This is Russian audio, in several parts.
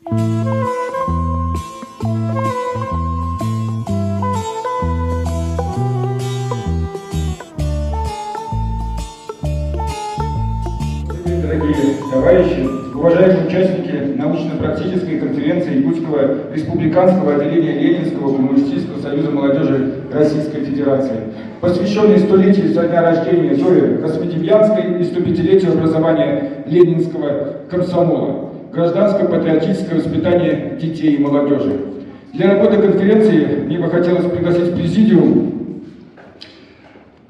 Дорогие товарищи, уважаемые участники научно-практической конференции Якутского республиканского отделения Ленинского коммунистического союза молодежи Российской Федерации, посвященной столетию со дня рождения Зои Космодемьянской и 105-летию образования Ленинского комсомола, гражданско-патриотическое воспитание детей и молодежи. Для работы конференции мне бы хотелось пригласить в президиум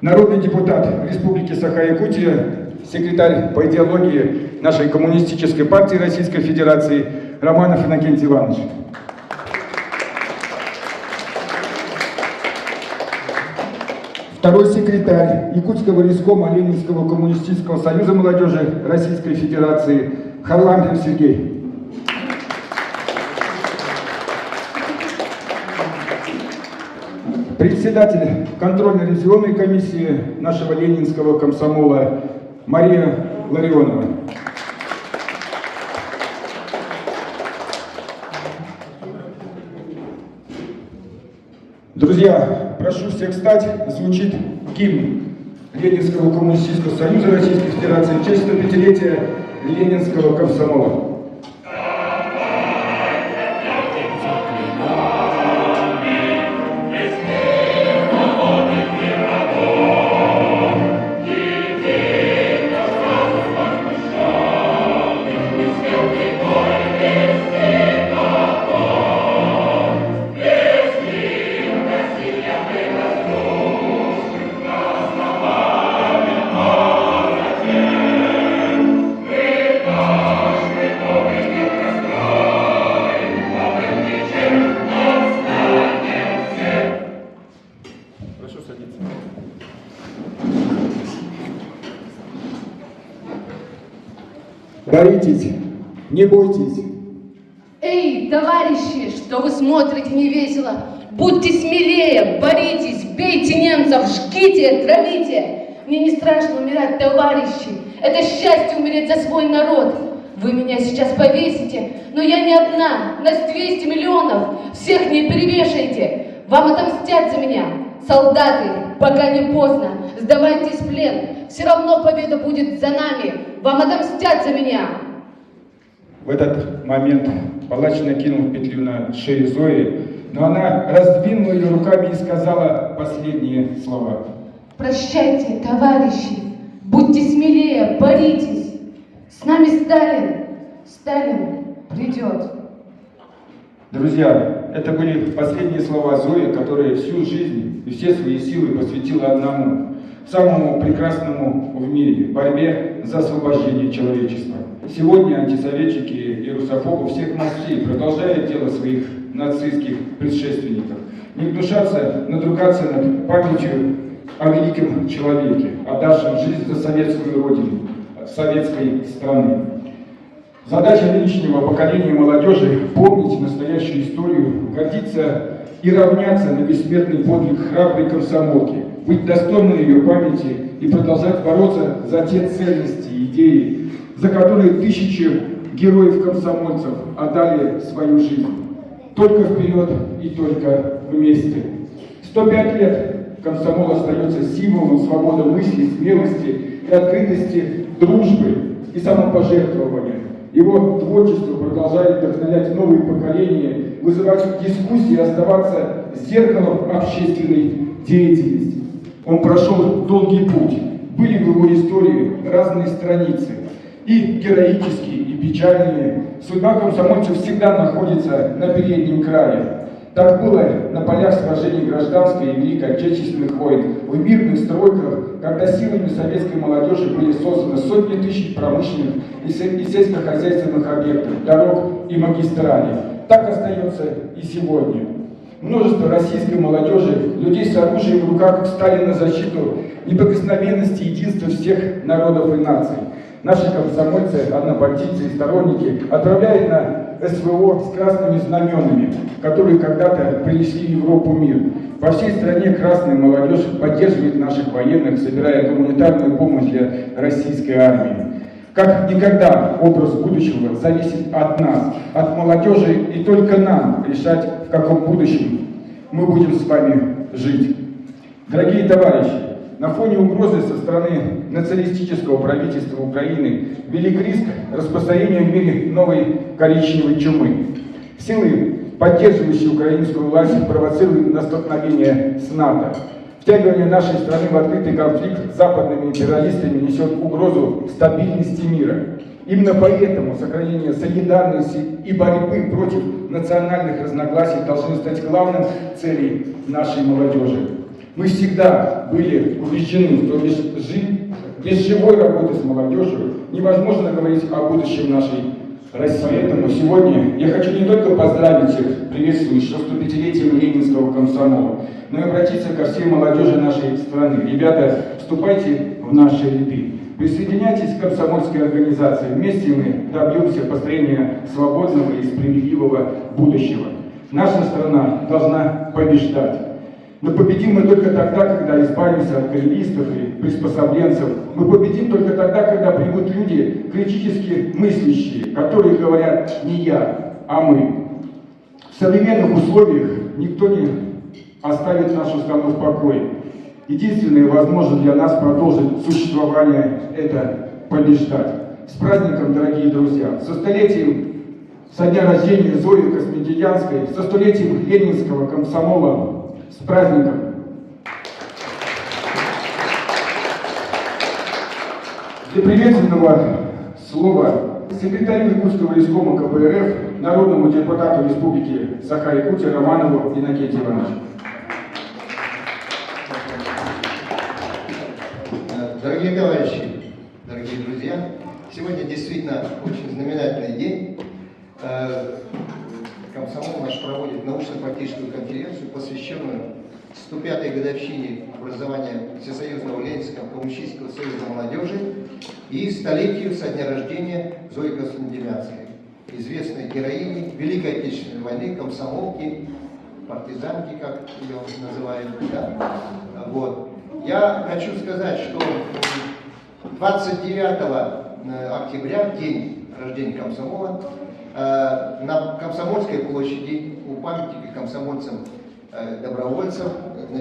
народный депутат Республики Саха-Якутия, секретарь по идеологии нашей коммунистической партии Российской Федерации Романов Иннокентий Иванович. Второй секретарь Якутского райкома Ленинского коммунистического союза молодежи Российской Федерации Харлампин Сергей. Председатель контрольно-ревизионной комиссии нашего Ленинского комсомола Мария Ларионова. Друзья, прошу всех встать, звучит гимн Ленинского коммунистического союза Российской Федерации в честь 105-летия Ленинского комсомола. Боритесь, не бойтесь. Эй, товарищи, что вы смотрите невесело? Будьте смелее, боритесь, бейте немцев, жгите, травите. Мне не страшно умирать, товарищи. Это счастье умереть за свой народ. Вы меня сейчас повесите, но я не одна. Нас 200 миллионов. Всех не перевешайте. Вам отомстят за меня. Солдаты, пока не поздно. Сдавайтесь в плен. Все равно победа будет за нами. Вам отомстят за меня. В этот момент палач накинул петлю на шею Зои, но она раздвинула ее руками и сказала последние слова. Прощайте, товарищи. Будьте смелее, боритесь. С нами Сталин. Сталин придет. Друзья, это были последние слова Зои, которая всю жизнь и все свои силы посвятила одному, самому прекрасному в мире – борьбе за освобождение человечества. Сегодня антисоветчики и русофобы всех мастей продолжают дело своих нацистских предшественников. Не гнушаться, надругаться над памятью о великом человеке, отдавшем жизнь за советскую родину, советской страны. Задача нынешнего поколения молодежи – помнить настоящую историю, гордиться и равняться на бессмертный подвиг храброй комсомолки, быть достойным ее памяти и продолжать бороться за те ценности и идеи, за которые тысячи героев-комсомольцев отдали свою жизнь. Только вперед и только вместе. 105 лет комсомол остается символом свободы мысли, смелости и открытости, дружбы и самопожертвования. Его творчество продолжает вдохновлять новые поколения, вызывать дискуссии и оставаться зеркалом общественной деятельности. Он прошел долгий путь. Были в его истории разные страницы. И героические, и печальные. Судьба комсомольцев всегда находится на переднем крае. Так было на полях сражений гражданской и Великой Отечественных войн, в мирных стройках, когда силами советской молодежи были созданы сотни тысяч промышленных и сельскохозяйственных объектов, дорог и магистралей. Так остается и сегодня. Множество российской молодежи, людей с оружием в руках, встали на защиту неприкосновенности и единства всех народов и наций. Наши комсомольцы, однопартийцы и сторонники отправляют на СВО с красными знаменами, которые когда-то принесли Европу мир. По всей стране красная молодежь поддерживает наших военных, собирая гуманитарную помощь для российской армии. Как никогда образ будущего зависит от нас, от молодежи, и только нам решать, в каком будущем мы будем с вами жить. Дорогие товарищи, на фоне угрозы со стороны националистического правительства Украины велик риск распространения в мире новой коричневой чумы. Силы, поддерживающие украинскую власть, провоцируют на столкновение с НАТО. Втягивание нашей страны в открытый конфликт с западными империалистами несет угрозу стабильности мира. Именно поэтому сохранение солидарности и борьбы против национальных разногласий должны стать главной целью нашей молодежи. Мы всегда были убеждены, что без живой работы с молодежью невозможно говорить о будущем нашей России. Поэтому сегодня я хочу не только поздравить всех приветствующих 105-летием Ленинского комсомола, но и обратиться ко всей молодежи нашей страны. Ребята, вступайте в наши ряды. Присоединяйтесь к комсомольской организации. Вместе мы добьемся построения свободного и справедливого будущего. Наша страна должна побеждать. Но победим мы только тогда, когда избавимся от карьеристов и приспособленцев. Мы победим только тогда, когда придут люди, критически мыслящие, которые говорят не я, а мы. В современных условиях никто не оставит нашу страну в покое. Единственное возможно для нас продолжить существование – это побеждать. С праздником, дорогие друзья! Со дня рождения Зои Космедиянской, со столетием Ленинского комсомола, с праздником! Для приветственного слова секретарю Якутского райкома КПРФ, народному депутату Республики Саха-Якутия Романову Иннокентию Ивановичу. Дорогие товарищи, дорогие друзья, сегодня действительно очень знаменательный день. Комсомол наш проводит научно-практическую конференцию, посвященную 105-й годовщине образования Всесоюзного Ленинского коммунистического союза молодежи и столетию со дня рождения Зои Космедемянской, известной героини Великой Отечественной войны, комсомолки, партизанки, как ее называют. Да? Вот. Я хочу сказать, что 29 октября, день рождения комсомола, на Комсомольской площади у памятника комсомольцам-добровольцам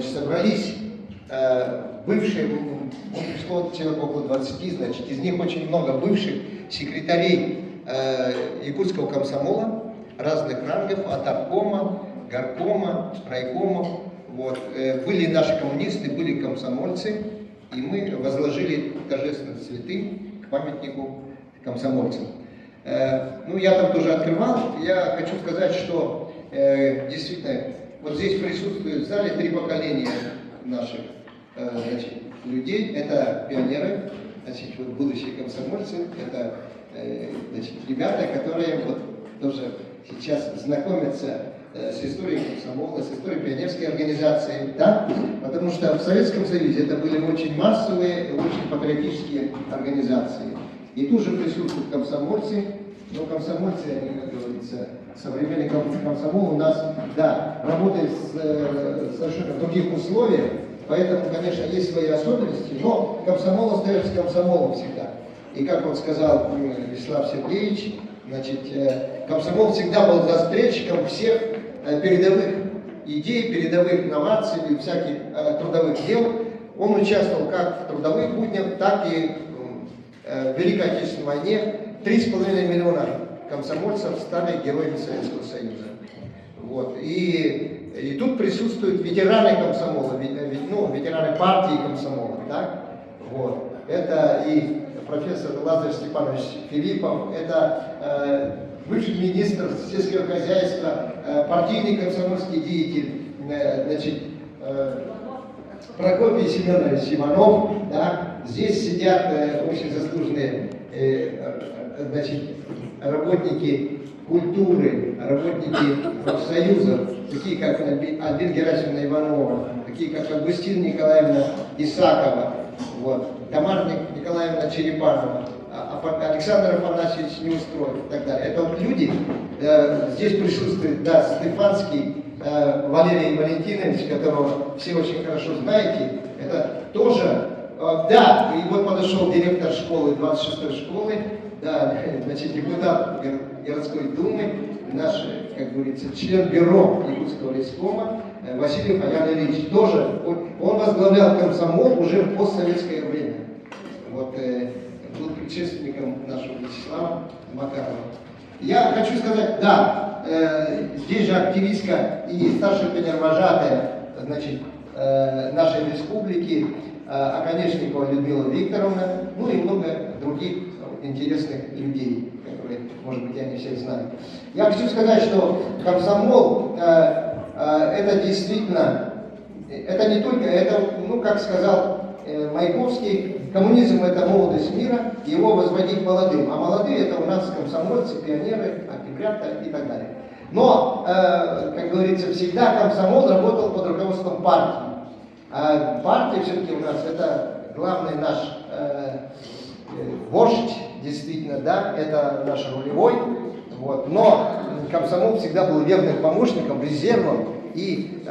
собрались бывшие, пришло человек около 20, значит, из них очень много бывших секретарей якутского комсомола разных рангов, от обкома, горкома, райкомов. Вот. Были наши коммунисты, были комсомольцы, и мы возложили торжественные цветы к памятнику комсомольцам. Ну, я там тоже открывал. Я хочу сказать, что действительно вот здесь присутствуют в зале 3 поколения наших значит, людей. Это пионеры, значит, вот будущие комсомольцы, это значит, ребята, которые вот тоже сейчас знакомятся с историей комсомола, с историей пионерской организации, да? Потому что в Советском Союзе это были очень массовые, очень патриотические организации. И тут же присутствуют комсомольцы, но комсомольцы, они, как говорится, современный комсомол у нас, да, работает в совершенно других условиях, поэтому, конечно, есть свои особенности, но комсомол остается комсомолом всегда. И как вот сказал Вячеслав Сергеевич, значит, комсомол всегда был застрельщиком всех передовых идей, передовых инноваций, всяких трудовых дел. Он участвовал как в трудовых буднях, так и в Великой Отечественной войне. 3,5 миллиона комсомольцев стали героями Советского Союза. Вот. И тут присутствуют ветераны комсомола, ну, ветераны партии комсомола. Да? Вот. Это и профессор Лазарь Степанович Филиппов, это бывший министр сельского хозяйства, партийный комсомольский деятель, значит, Прокопий Семенович Иванов. Да? Здесь сидят очень заслуженные значит, работники культуры, работники профсоюзов, такие как Альбина Герасимовна Иванова, такие как Августина Николаевна Исакова, вот, Тамара Николаевна Черепанова, Александр Афанасьевич Неустроев и так далее. Это вот люди, здесь присутствует, да, Стефанский Валерий Валентинович, которого все очень хорошо знаете, это тоже, да, и вот подошел директор школы, 26-й школы, Да, значит, депутат городской думы, наш, как говорится, член бюро Якутского лескома Васильев Аян Ильич. Тоже, он возглавлял комсомол уже в постсоветское время. Вот, был предшественником нашего Вячеслава Макарова. Я хочу сказать, да, здесь же активистка и старшая пионервожатая, значит, нашей республики, Оконечникова Людмила Викторовна, ну и много других интересных людей, которые, может быть, я не всех знаю. Я хочу сказать, что комсомол это действительно, это не только, это, ну, как сказал Маяковский, коммунизм это молодость мира, его возводить молодым, а молодые это у нас комсомольцы, пионеры, октябрята и так далее. Но, как говорится, всегда комсомол работал под руководством партии. А партия все-таки у нас это главный наш вождь, действительно, да, это наш рулевой. Вот. Но комсомол всегда был верным помощником, резервом и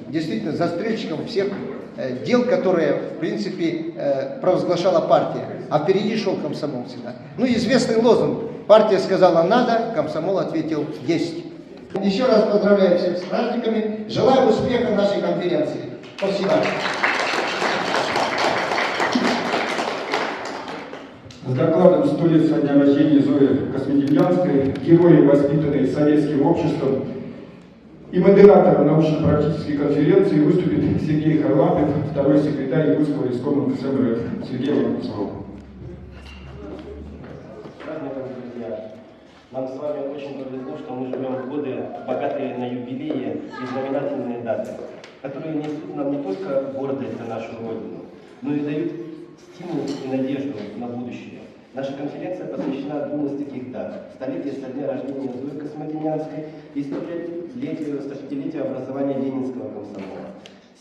действительно застрельщиком всех дел, которые, в принципе, провозглашала партия. А впереди шел комсомол всегда. Ну, известный лозунг. Партия сказала «надо», комсомол ответил «есть». Еще раз поздравляю всех с праздниками. Желаю успеха нашей конференции. Спасибо. С докладом 100 лет со дня рождения Зои Космодемьянской, герои, воспитанные советским обществом, и модератором научно-практической конференции выступит Сергей Харлампов, второй секретарь Якутского лескома КСМРФ. Сергей, вам слово. Друзья, нам с вами очень повезло, что мы живем в годы, богатые на юбилеи и знаменательные даты, которые несут нам не только гордость за нашу Родину, но и дают стимул и надежду на будущее. Наша конференция посвящена одному из таких дат – столетию со дня рождения Зои Космодемьянской и 105-летию образования Ленинского комсомола.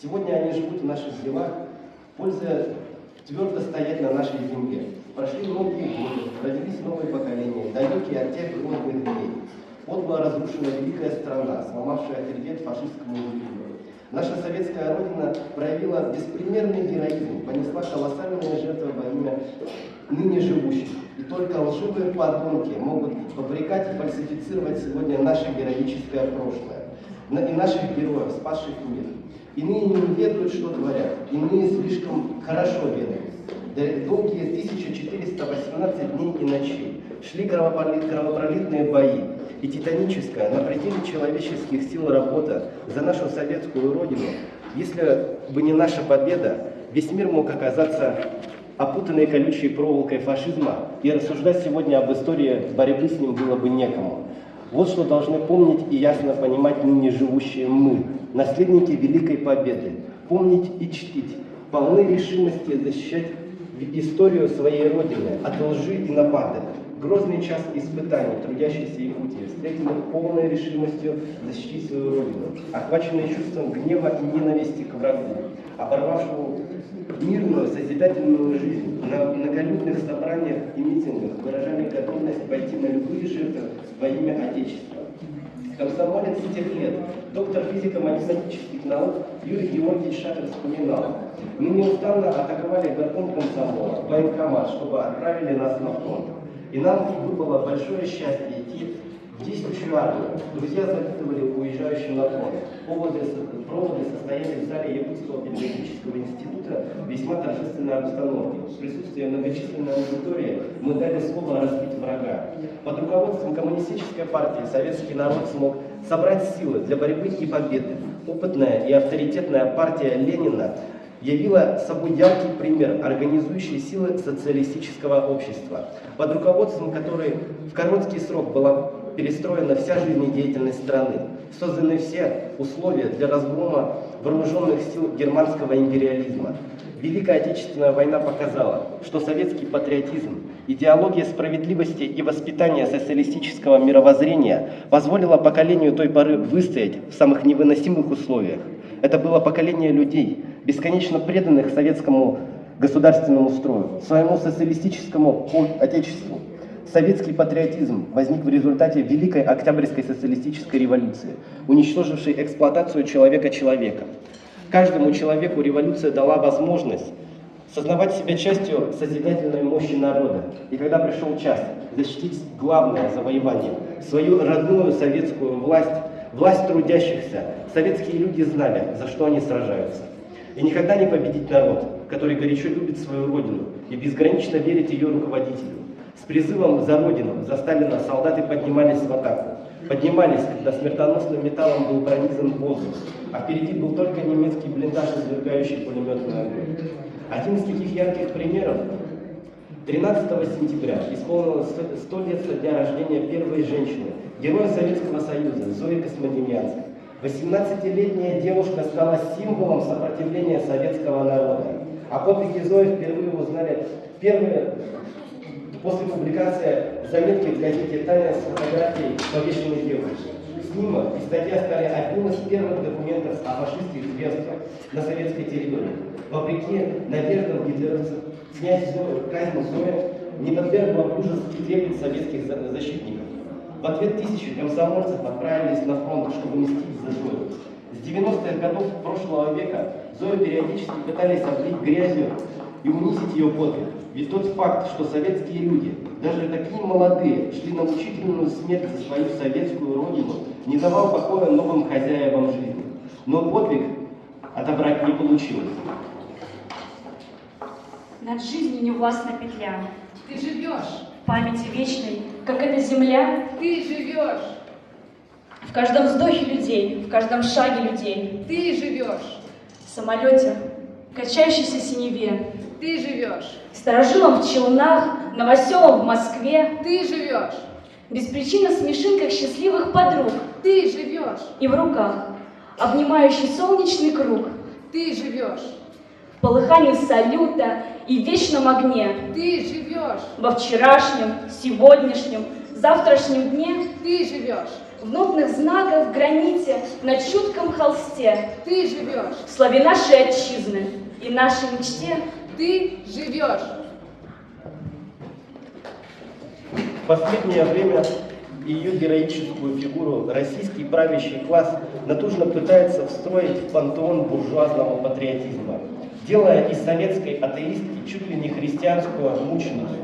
Сегодня они живут в наших делах, пользуясь твердо стоять на нашей земле. Прошли многие годы, родились новые поколения, далекие от тех грозных дней. Вот была разрушена великая страна, сломавшая хребет фашистскому режиму. Наша советская Родина проявила беспримерный героизм, понесла колоссальные жертвы во имя ныне живущих. И только лживые подонки могут попрекать и фальсифицировать сегодня наше героическое прошлое, и наших героев, спасших мир. Иные не ведают, что творят, иные слишком хорошо ведают. Долгие 1418 дней и ночей шли кровопролитные бои, и титаническая, на пределе человеческих сил работа за нашу советскую Родину, если бы не наша победа, весь мир мог оказаться опутанной колючей проволокой фашизма, и рассуждать сегодня об истории борьбы с ним было бы некому. Вот что должны помнить и ясно понимать ныне живущие мы, наследники Великой Победы, помнить и чтить, полны решимости защищать историю своей Родины от лжи и нападок. Грозный час испытаний трудящейся Якутии встретил их полной решимостью защитить свою Родину, охваченные чувством гнева и ненависти к врагу, оборвавшему мирную, созидательную жизнь. На многолюдных собраниях и митингах выражали готовность пойти на любые жертвы во имя Отечества. Комсомолец тех лет, доктор физико-математических наук Юрий Георгиевич Шафер вспоминал: «Мы неустанно атаковали горком комсомола, военкомат, чтобы отправили нас на фронт. И нам выпало большое счастье идти в действующую армию. Друзья запитывали уезжающим на фронт. Проводы состояли в зале Якутского педагогического института в весьма торжественной обстановке. В присутствии многочисленной аудитории мы дали слово разбить врага. Под руководством коммунистической партии советский народ смог собрать силы для борьбы и победы. Опытная и авторитетная партия Ленина явила собой яркий пример организующей силы социалистического общества, под руководством которой в короткий срок была перестроена вся жизнедеятельность страны, созданы все условия для разгрома вооруженных сил германского империализма. Великая Отечественная война показала, что советский патриотизм, идеология справедливости и воспитание социалистического мировоззрения позволило поколению той поры выстоять в самых невыносимых условиях. Это было поколение людей, бесконечно преданных советскому государственному строю, своему социалистическому отечеству. Советский патриотизм возник в результате Великой Октябрьской социалистической революции, уничтожившей эксплуатацию человека человеком. Каждому человеку революция дала возможность сознавать себя частью созидательной мощи народа. И когда пришел час защитить главное завоевание, свою родную советскую власть, власть трудящихся, советские люди знали, за что они сражаются. И никогда не победить народ, который горячо любит свою родину и безгранично верит ее руководителю. С призывом за родину, за Сталина солдаты поднимались в атаку. Поднимались, когда смертоносным металлом был пронизан воздух, а впереди был только немецкий блиндаж, извергающий пулеметный огонь. Один из таких ярких примеров. 13 сентября исполнилось 100 лет со дня рождения первой женщины, героя Советского Союза Зои Космодемьянской. 18-летняя девушка стала символом сопротивления советского народа. О подвиге Зои впервые узнали после публикации заметки в газете «Таня» с фотографией повешенной девушки. Снимок и статья стали одним из первых документов о фашистских зверствах на советской территории. Вопреки надеждам гитлеровцев, снять казнь Зои не подвергла в ужас и трепет советских защитников. В ответ тысячи комсомольцев отправились на фронт, чтобы мстить за Зою. С 90-х годов прошлого века Зою периодически пытались облить грязью и унизить ее подвиг. Ведь тот факт, что советские люди, даже такие молодые, шли на мучительную смерть за свою советскую родину, не давал покоя новым хозяевам жизни. Но подвиг отобрать не получилось. Над жизнью не властна петля. Ты живешь. В памяти вечной, как эта земля, Ты живешь. в каждом вздохе людей, в каждом шаге людей, Ты живешь. в самолете, качающейся синеве, Ты живешь. старожилом в Челнах, новоселом в Москве, Ты живешь. без причины в смешинках счастливых подруг Ты живешь. и в руках, обнимающий солнечный круг, Ты живешь. в полыхании салюта и вечном огне, Ты живешь. во вчерашнем, сегодняшнем, завтрашнем дне, Ты живешь. в нотных знаках в граните, на чутком холсте, Ты живешь. в славе нашей отчизны и нашей мечте. Ты живешь. В последнее время ее героическую фигуру российский правящий класс натужно пытается встроить в пантеон буржуазного патриотизма, делая из советской атеистки чуть ли не христианскую мученицу.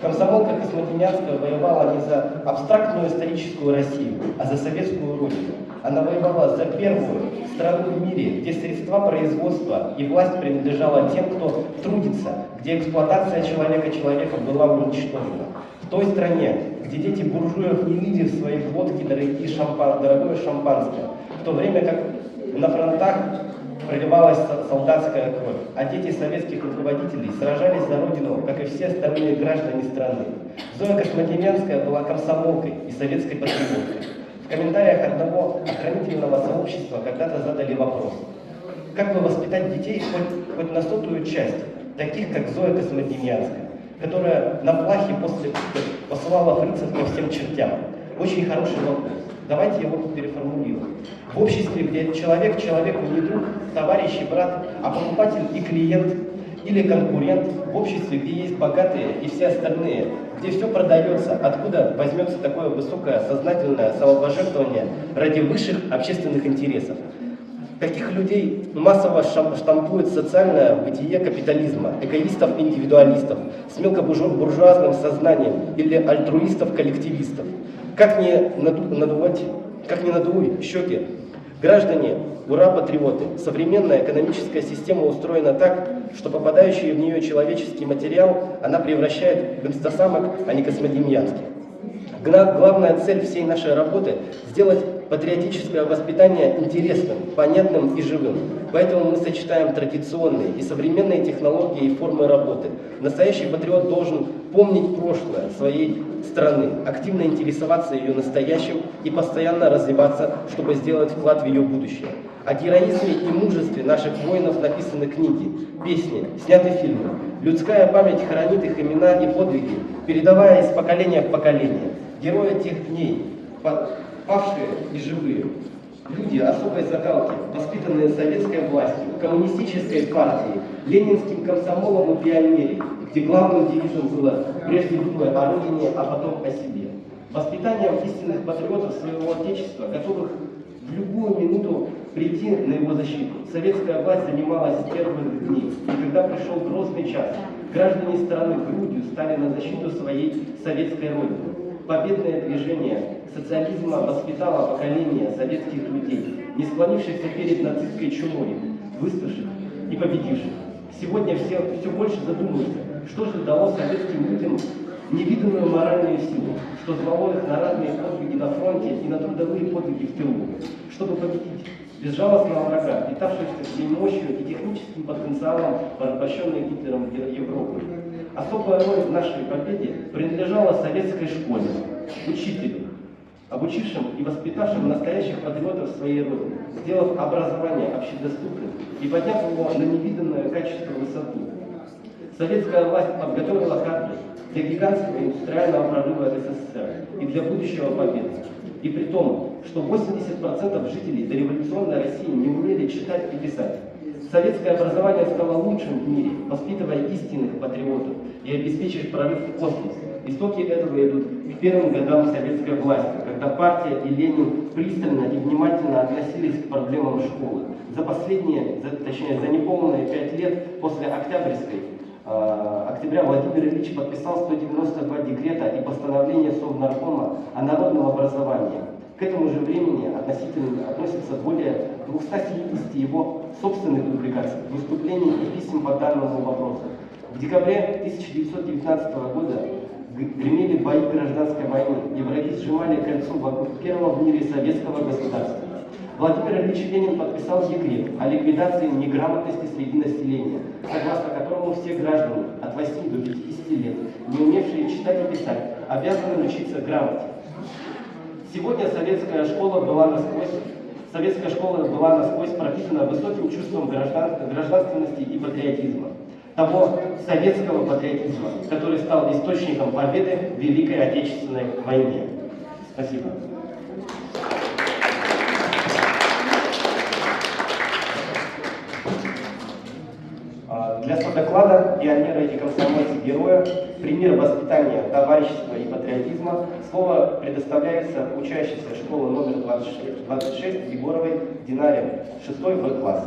Комсомолка Космодемьянская воевала не за абстрактную историческую Россию, а за советскую родину. Она воевала за первую страну в мире, где средства производства и власть принадлежала тем, кто трудится, где эксплуатация человека человеком была уничтожена. В той стране, где дети буржуев не видели в своей водке дорогое шампанское, в то время как на фронтах проливалась солдатская кровь, а дети советских руководителей сражались за родину, как и все остальные граждане страны. Зоя Космодемьянская была комсомолкой и советской патриоткой. В комментариях одного охранительного сообщества когда-то задали вопрос: как бы воспитать детей хоть на 100-ую часть, таких как Зоя Космодемьянская, которая на плахе после посылала фрицев по всем чертям? Очень хороший вопрос. Давайте его переформулируем. В обществе, где человек человеку не друг, товарищ и брат, а покупатель и клиент или конкурент, в обществе, где есть богатые и все остальные, где все продается, откуда возьмется такое высокое сознательное самопожертвование ради высших общественных интересов? Каких людей массово штампует социальное бытие капитализма, эгоистов-индивидуалистов с мелкобуржуазным сознанием или альтруистов-коллективистов? Как не надуй щеки, граждане, ура-патриоты, современная экономическая система устроена так, что попадающий в нее человеческий материал она превращает в инстасамок, а не космодемьянских. Главная цель всей нашей работы – сделать патриотическое воспитание интересным, понятным и живым. Поэтому мы сочетаем традиционные и современные технологии и формы работы. Настоящий патриот должен помнить прошлое своей страны, активно интересоваться ее настоящим и постоянно развиваться, чтобы сделать вклад в ее будущее. О героизме и мужестве наших воинов написаны книги, песни, сняты фильмы. Людская память хранит их имена и подвиги, передавая из поколения в поколение. Герои тех дней, павшие и живые. Люди особой закалки, воспитанные советской властью, коммунистической партией, ленинским комсомолом и пионерией, где главным девизом было прежде думая о родине, а потом о себе. Воспитанием истинных патриотов своего Отечества, готовых в любую минуту прийти на его защиту. Советская власть занималась с первых дней. И когда пришел грозный час, граждане страны грудью стали на защиту своей советской родины. Победное движение социализма воспитало поколение советских людей, не склонившихся перед нацистской чумой, выставших и победивших. Сегодня все больше задумываются, что же дало советским людям невиданную моральную силу, что звало их на разные подвиги на фронте и на трудовые подвиги в тылу, чтобы победить безжалостного врага, питавшегося всей мощью и техническим потенциалом порабощенной Гитлером Европы. Особая роль в нашей победе принадлежала советской школе, учителю, обучившим и воспитавшим настоящих патриотов своей родины, сделав образование общедоступным и подняв его на невиданное качество высоту. Советская власть подготовила кадры для гигантского индустриального прорыва СССР и для будущего победы. И при том, что 80% жителей дореволюционной России не умели читать и писать. Советское образование стало лучшим в мире, воспитывая истинных патриотов и обеспечив прорыв в космос. Истоки этого идут к первым годам советской власти, когда партия и Ленин пристально и внимательно относились к проблемам школы. За неполные 5 лет после октября Владимир Ильич подписал 192 декрета и постановления Совнаркома о народном образовании. К этому же времени относится более 270 его собственных публикаций, выступлений и писем по данному вопросу. В декабре 1919 года гремели бои гражданской войны, и враги сжимали кольцо вокруг первого в мире советского государства. Владимир Ильич Ленин подписал декрет о ликвидации неграмотности среди населения, согласно которому все граждане от 8 до 50 лет, не умевшие читать и писать, обязаны учиться грамоте. Сегодня советская школа была насквозь пропитана высоким чувством гражданственности и патриотизма. Того советского патриотизма, который стал источником победы в Великой Отечественной войне. Спасибо. Для содоклада пионера и комсомольца-героя, пример воспитания товарищества и патриотизма, слово предоставляется учащейся школы номер 26 Егоровой Динаре, 6 В класс.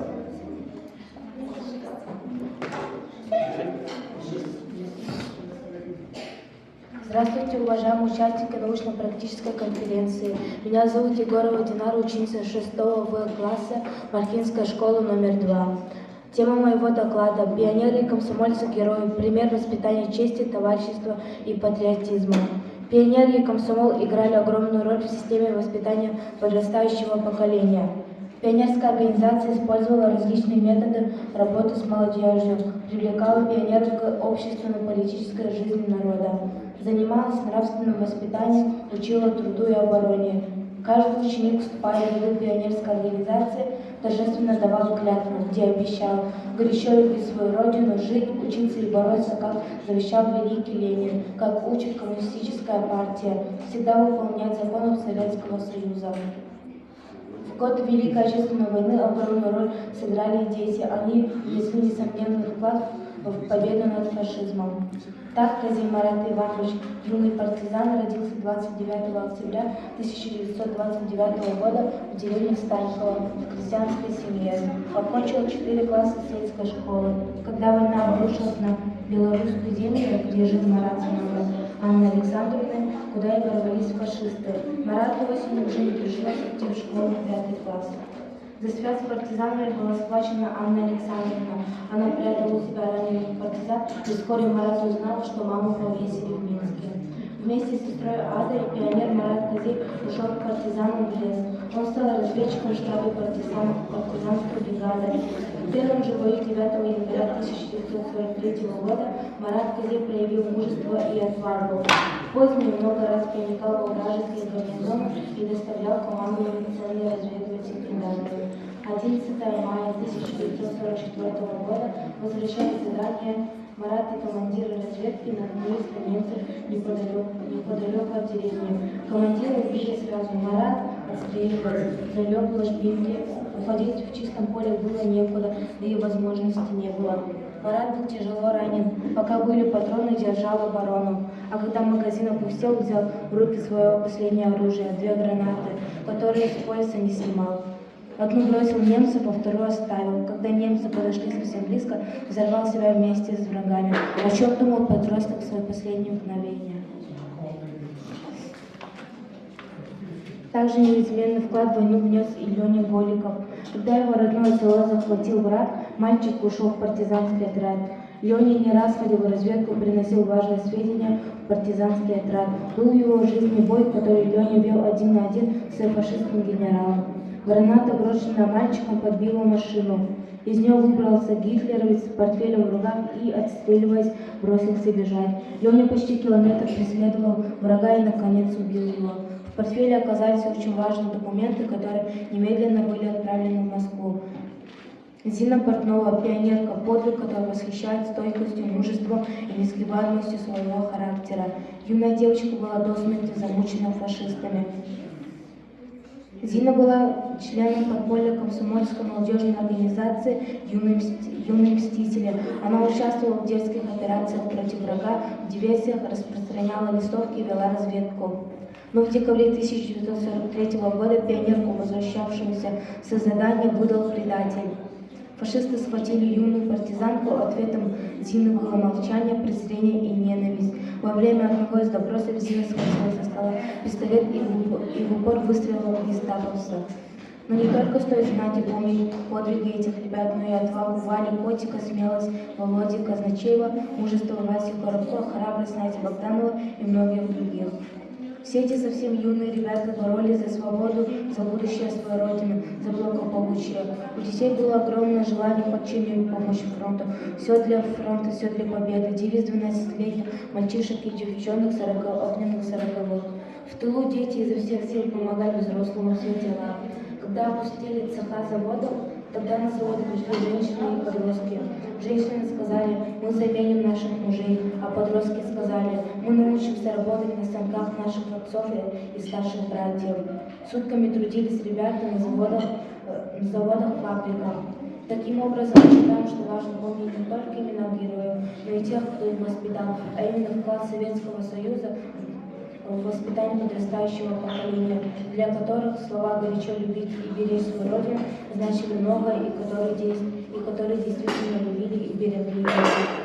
Здравствуйте, уважаемые участники научно-практической конференции. Меня зовут Егорова Динара, ученица 6 В класса Мартинской школы номер 2. Тема моего доклада – пионеры и комсомольцы-герои. Пример воспитания чести, товарищества и патриотизма. Пионеры и комсомол играли огромную роль в системе воспитания подрастающего поколения. Пионерская организация использовала различные методы работы с молодежью, привлекала пионеров к общественно-политической жизни народа, занималась нравственным воспитанием, учила труду и обороне. Каждый ученик, вступая в ряды пионерской организации, торжественно давал клятву, где обещал горячо любить свою родину, жить, учиться и бороться, как завещал великий Ленин, как учит коммунистическая партия, всегда выполнять законы Советского Союза. В годы Великой Отечественной войны огромную роль сыграли дети. Они внесли несомненный вклад в победу над фашизмом. Так, Разин Марат Иванович, юный партизан, родился 29 октября 1929 года в деревне Станьково, в крестьянской семье. Окончил 4 класса сельской школы. Когда война обрушилась на белорусскую землю, где жил Марат с Анной Александровной, куда и ворвались фашисты, Марату осенью уже не пришлось идти в школу в 5 класс. За связь с партизанами была схвачена Анна Александровна. Она прятала у себя раненых партизан, и вскоре Марат узнал, что маму повесили в Минске. Вместе с сестрой Адой пионер Марат Кази ушел к партизанам в лес. Он стал разведчиком штаба партизанской бригады. В первом же бою 9 января 1943 года Марат Кази проявил мужество и отвагу. Позднее много раз проникал во вражеские гарнизоны и доставлял командованию ценные разведывательные данные. 11 мая 1944 года, возвращаясь с задания, Марат и командиры разведки наткнулись на немцев неподалеку от деревни. Командиры убили сразу. Марат отстреливался, залег в ложбинке. Уходить в чистом поле было некуда, да и возможности не было. Марат был тяжело ранен. Пока были патроны, держал оборону. А когда магазин опустел, взял в руки свое последнее оружие, 2 гранаты, которые с пояса не снимал. Одну бросил немцев, а вторую оставил. Когда немцы подошли совсем близко, взорвал себя вместе с врагами. О чем думал подросток в свои последние мгновения? Также неизменный вклад в войну внес и Леня Голиков. Когда его родное село захватил враг, мальчик ушел в партизанский отряд. Леня не раз ходил в разведку, приносил важные сведения в партизанский отряд. Был в его жизни бой, который Леня вел 1 на 1 с фашистским генералом. Граната, брошенная мальчиком, подбила машину. Из нее выбрался гитлеровец с портфелем в руках и, отстреливаясь, бросился бежать. Леня почти километр преследовал врага и, наконец, убил его. В портфеле оказались очень важные документы, которые немедленно были отправлены в Москву. Зина Портнова, пионерка, подвиг, который восхищает стойкостью, мужеством и несгибаемостью своего характера. Юная девочка была до смерти замучена фашистами. Зина была членом подпольной комсомольской молодежной организации «Юные мстители». Она участвовала в дерзких операциях против врага, в диверсиях, распространяла листовки и вела разведку. Но в декабре 1943 года пионерку, возвращавшуюся со задания, выдал предатель. Фашисты схватили юную партизанку, ответом Зины было молчание, презрение и ненависть. Во время одного из допросов Зина схватила со стола пистолет и в упор выстрелила в гестаповца. Но не только стоит знать и помнить подвиги этих ребят, но и отвагу Вали Котика, смелость Володи Казначеева, мужество Васи Коробко, храбрость Нади Богданова и многих других. Все эти совсем юные ребята боролись за свободу, за будущее своей родины, за благополучие. У детей было огромное желание подчинить помощь фронту. Все для фронта, все для победы. Девиз 12-летних мальчишек и девчонок огненных 40-х. В тылу дети изо всех сил помогали взрослым все дела. Когда опустили цеха заводов, тогда на заводы пришли женщины и подростки. Женщины сказали: мы заменим наших мужей, а подростки сказали: мы научимся работать на станках наших отцов и старших братьев. Сутками трудились ребята на заводах, фабриках. Таким образом, мы считаем, что важно помнить не только имена героев, но и тех, кто их воспитал, а именно вклад Советского Союза в воспитание подрастающего поколения, для которых слова «горячо любить» и «беречь свою родину» значили много, и которые действительно любили и берегли ее,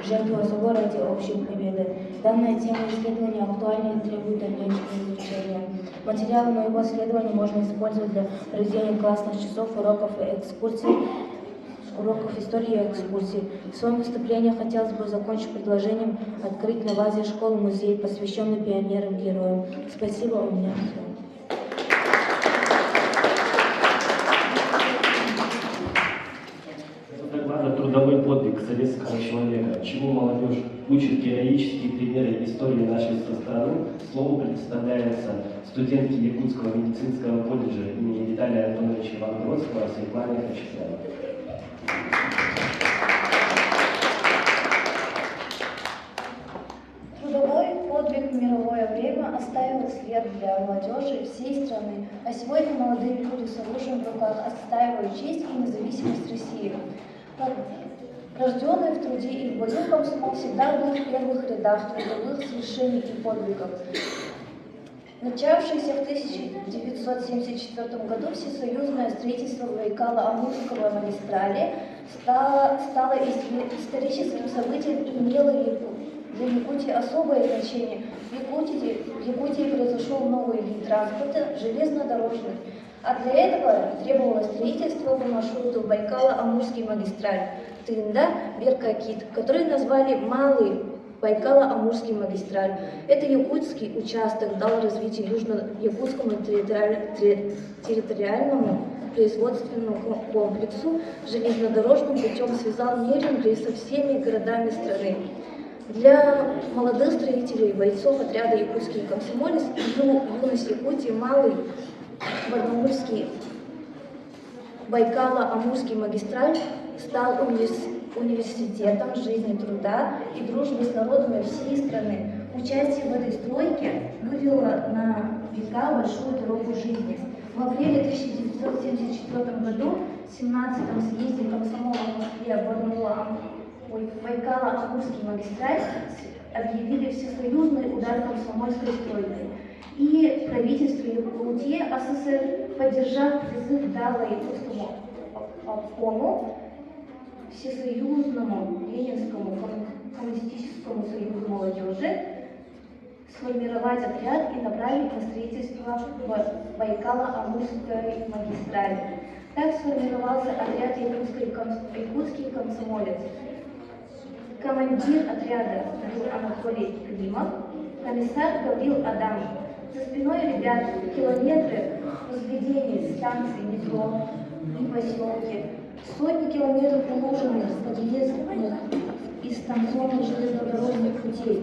жертвуя собой ради общей победы. Данная тема исследования актуальна и требует дальнейшего изучения. Материалы моего исследования можно использовать для проведения классных часов, уроков истории и экскурсий. В своем выступлении хотелось бы закончить предложением открыть на базе школы музей, посвященный пионерам-героям. Спасибо, у меня все. Это доклад «Трудовой подвиг советского человека. Чему молодежь учит героические примеры истории нашей страны». Слово предоставляется студентке Якутского медицинского колледжа имени Виталия Антоновича Иваногорского Светлане Хачатуряновой. Трудовой подвиг в мировое время оставил след для молодежи всей страны, а сегодня молодые люди с оружием в руках отстаивают честь и независимость России. Рожденный в труде и в бою, комсомол всегда был в первых рядах трудовых свершений и подвигов. Начавшееся в 1974 году всесоюзное строительство Байкало-Амурского магистрали стало историческим событием и имело для Якутии особое значение. В Якутии произошел новый вид транспорта – железнодорожный. А для этого требовалось строительство по маршруту Байкало-Амурский магистраль Тында-Беркакит, который назвали «Малый Байкало-Амурский магистраль». Это якутский участок дал развитие южно-якутскому территориальному производственному комплексу, железнодорожным путем связал Нерюнгри со всеми городами страны. Для молодых строителей, бойцов отряда «Якутский комсомолец» юность Якутии Малый Барнаульский Байкало-Амурский магистраль стал университетом жизни, труда и дружбы с народами всей страны. Участие в этой стройке вывело на века большую дорогу жизни. В апреле 1974 году в 17-м съезде комсомола в Москве Байкало-Амурский магистраль объявили всесоюзный удар комсомольской стройкой. И правительство Якутии СССР, поддержав призыв, дало Якутскому обкому, Всесоюзному Ленинскому коммунистическому союзу молодежи сформировать отряд и направить на строительство Байкало-Амурской магистрали. Так сформировался отряд якутский комсомолец. Командир отряда был Анатолий Климов, комиссар Гаврил Адамов. За спиной ребят километры возведений станций метро и поселки, сотни километров уложенных подъездных и станционных железнодорожных путей.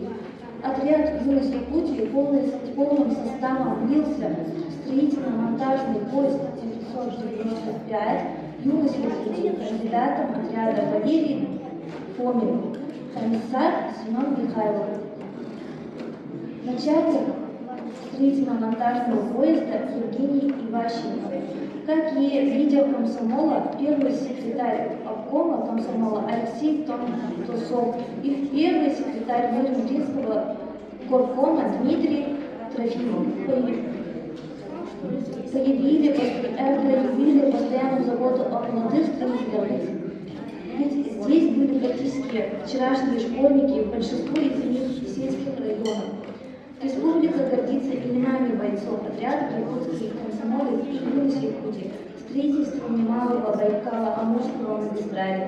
Отряд «Юность Якутии» полным составом влился в строительно-монтажный поезд 995 «Юность Якутии», кандидатом отряда Валерий Фомин, комиссар Семен Михайлов. Начальник строительно-монтажного поезда Евгений Иващенко. Как и лидер комсомола, первый секретарь обкома комсомола Алексей Тусов и первый секретарь Нижнегородского горкома Дмитрий Трофимов проявили постоянную заботу о молодых строителях. Ведь здесь были практически вчерашние школьники, большинство из них из сельских районов. Республика гордится именами бойцов отряда «Якутский комсомолец» и «Юность Якутии», строительством немалого Байкало-Амурского магистрали.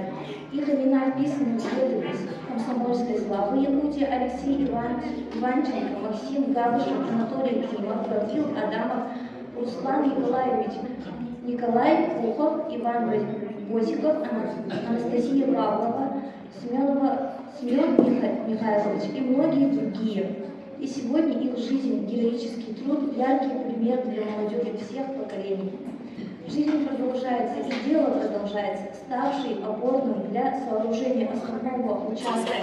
Их имена вписаны в летопись комсомольской славы Якутии: Алексей Иванченко, Максим Габышев, Анатолий Климов, Гаврил Адамов, Руслан Николаевич, Николай Пухов, Иван Босиков, Анастасия Павлова, Семен Михайлович и многие другие. И сегодня их жизнь, героический труд, яркий пример для молодежи всех поколений. Жизнь продолжается, и дело продолжается, ставший опорным для сооружения основного участка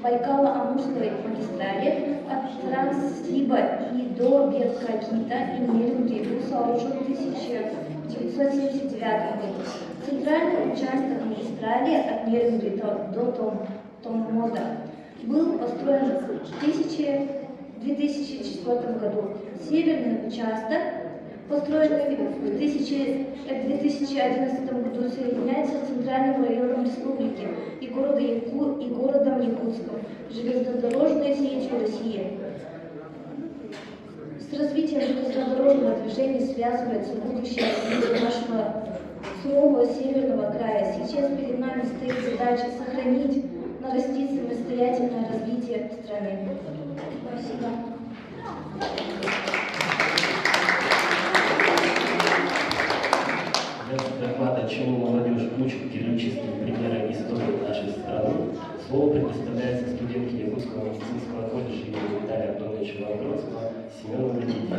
Байкало-Амурской магистрали от Транссиба и до Беткакита и Нерюнги был сооружен в 1979 году. Центральный участок магистрали от Нерюнги до Томмода был построен в 2004 году. Северный участок, построенный в 2011 году, соединяется с центральным районом республики и городом Якутском, железнодорожной сетью России. С развитием железнодорожного движения связывается будущее нашего сурового северного края. Сейчас перед нами стоит задача сохранить, нарастить самостоятельное развитие страны. Спасибо. Для доклада «Чему молодежь учит героические примеры истории нашей страны» слово предоставляется студентке Якутского медицинского колледжа имени Виталия Антоновича Волгодского Семену Валентину.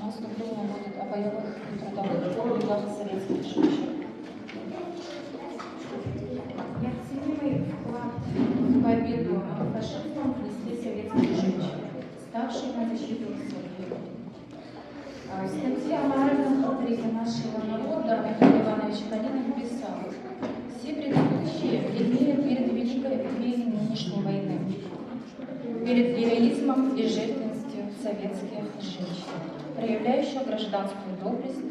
Выступление будет о боевых и трудовых подвигах советских женщин. Неоценимый вклад в победу над фашизмом внесли советские женщины, ставшие на защиту своих. Статья о моральном подвиге нашего народа Михаил Иванович Калинин писал: «Все предыдущие имеют перед великой идеей нынешней войны, перед героизмом и жертвенностью советских женщин, проявляющих гражданскую доблесть,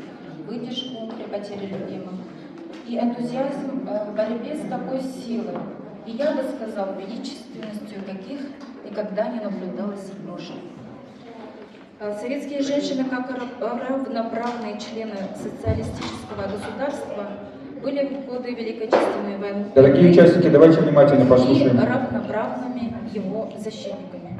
выдержку при потере любимых и энтузиазм в борьбе с такой силой, и я бы сказал, величественностью, каких никогда не наблюдалось в прошлом». Советские женщины, как равноправные члены социалистического государства, были в годы Великой Отечественной войны Дорогие участники, давайте внимательно послушаем. равноправными его защитниками.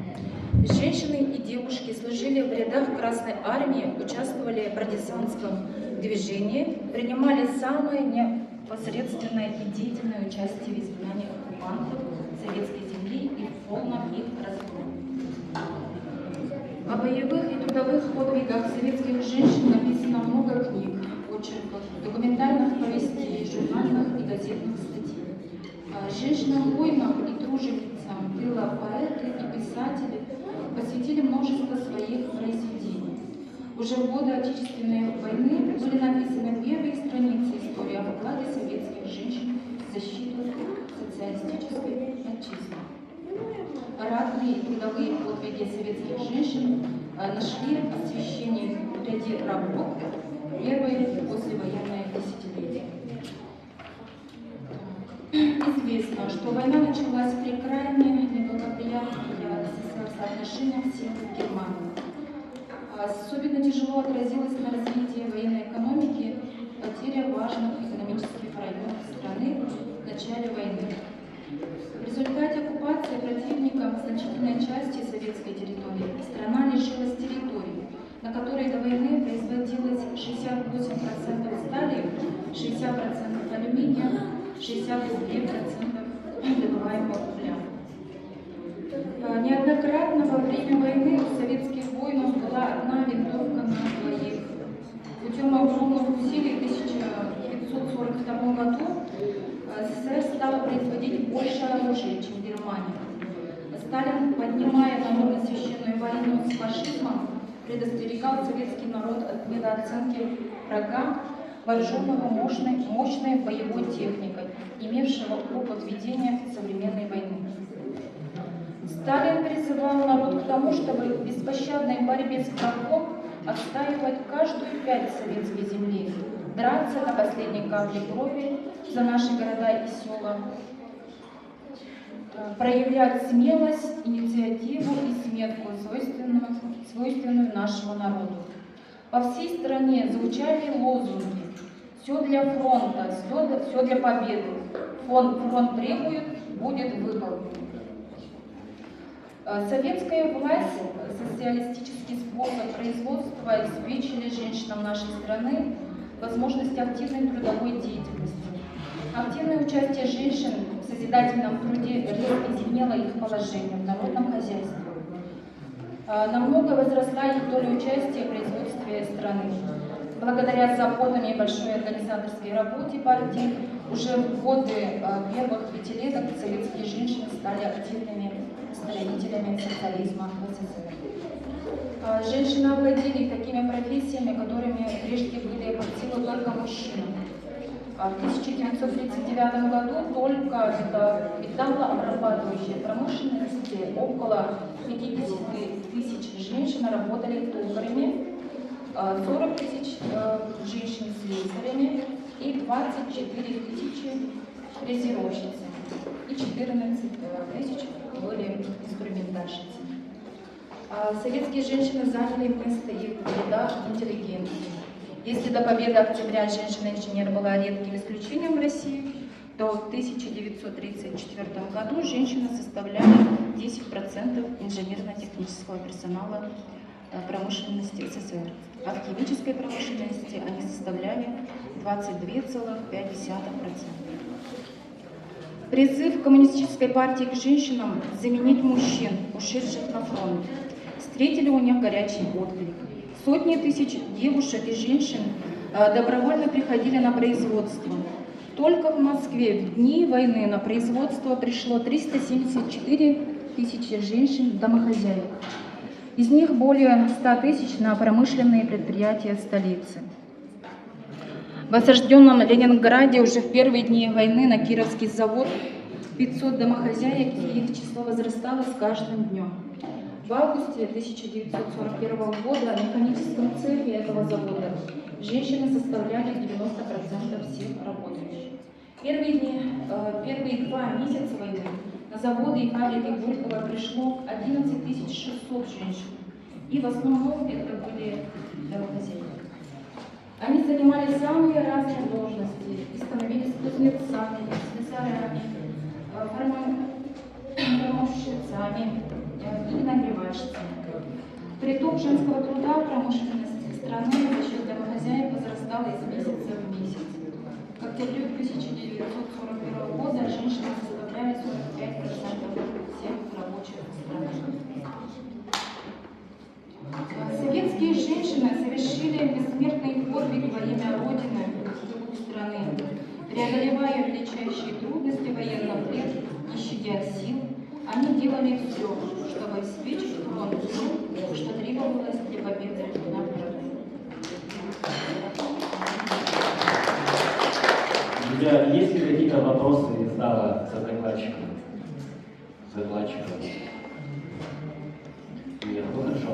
Женщины и девушки служили в рядах Красной Армии, участвовали в партизанском движении, принимали самое непосредственное и деятельное участие в изгнании оккупантов советской земли и в полном их разгроме. О боевых и трудовых подвигах советских женщин написано много книг, очерков, документальных повестей, журнальных и газетных статей. Женщинам-воинам и труженицам тыла поэты и писатели посвятили множество своих произведений. Уже в годы Отечественной войны были написаны первые страницы истории о вкладе советских женщин в защиту социалистической отчизны. Ратные и трудовые подвиги советских женщин нашли освещение в ряде работ первой послевоенное десятилетие. Известно, что война началась при крайне неблагоприятных для СССР соотношениях сил в Германии. Особенно тяжело отразилась на развитии военной экономики потеря важных экономических районов страны в начале войны. В результате оккупации противником значительной части советской территории страна лишилась территорий, на которой до войны производилось 68% стали, 60% алюминия, 62% добываемого угля. Неоднократно во время войны у советских воинов была одна винтовка на двоих. Путем огромных усилий в 1942 году СССР стала производить больше оружия, чем Германия. Сталин, поднимая на новую священную войну с фашизмом, предостерегал советский народ от недооценки врага, вооруженного мощной боевой техникой, имевшего опыт ведения современной войны. Сталин призывал народ к тому, чтобы в беспощадной борьбе с врагом отстаивать каждую пять советской земли, драться до последней капли крови за наши города и села, проявлять смелость, инициативу и сметку, свойственную нашему народу. По всей стране звучали лозунги «Все для фронта, все для победы. Фронт требует, будет выполнен». Советская власть, социалистический способ производства обеспечили женщинам нашей страны возможность активной трудовой деятельности. Активное участие женщин в созидательном труде резко изменило их положение в народном хозяйстве. Намного возросла их доля участия в производстве страны. Благодаря заботам и большой организаторской работе партии уже в годы первых пятилеток советские женщины стали активными строителями социализма в СССР. Женщины овладели такими профессиями, которыми прежде были под силу только мужчины. В 1939 году только в металлообрабатывающей промышленности около 50 тысяч женщин работали токарями, 40 тысяч женщин слесарями и 24 тысячи фрезеровщицами и 14 тысяч были инструментальщицами. Советские женщины заняли место и в рядах интеллигенции. Если до победы октября женщина-инженер была редким исключением в России, то в 1934 году женщины составляли 10% инженерно-технического персонала промышленности СССР, а в химической промышленности они составляли 22,5%. Призыв Коммунистической партии к женщинам заменить мужчин, ушедших на фронт, встретили у них горячий отклик. Сотни тысяч девушек и женщин добровольно приходили на производство. Только в Москве в дни войны на производство пришло 374 тысячи женщин-домохозяек. Из них более 100 тысяч на промышленные предприятия столицы. В осажденном Ленинграде уже в первые дни войны на Кировский завод 500 домохозяек, и их число возрастало с каждым днем. В августе 1941 года на механическом цехе этого завода женщины составляли 90% всех работающих. Первые 2 месяца войны на заводы и фабрики Горького пришло 11 600 женщин, и в основном это были домохозяйки. Они занимали самые разные должности и становились кузнецами, слесарями, формовщицами и нагревальщицами. Приток женского труда в промышленности страны за счет домохозяек возрастал из месяца в месяц. К октябрю 1941 года женщины составляли 45% всех рабочих страны. Советские женщины совершили бессмертный подвиг во имя Родины и страны, преодолевая величайшие трудности военных лет, не щадя сил. Они делали все, чтобы обеспечить фронт, что требовалось для победы на фронте. Друзья, есть ли какие-то вопросы из зала за докладчиком? Нет, ну хорошо.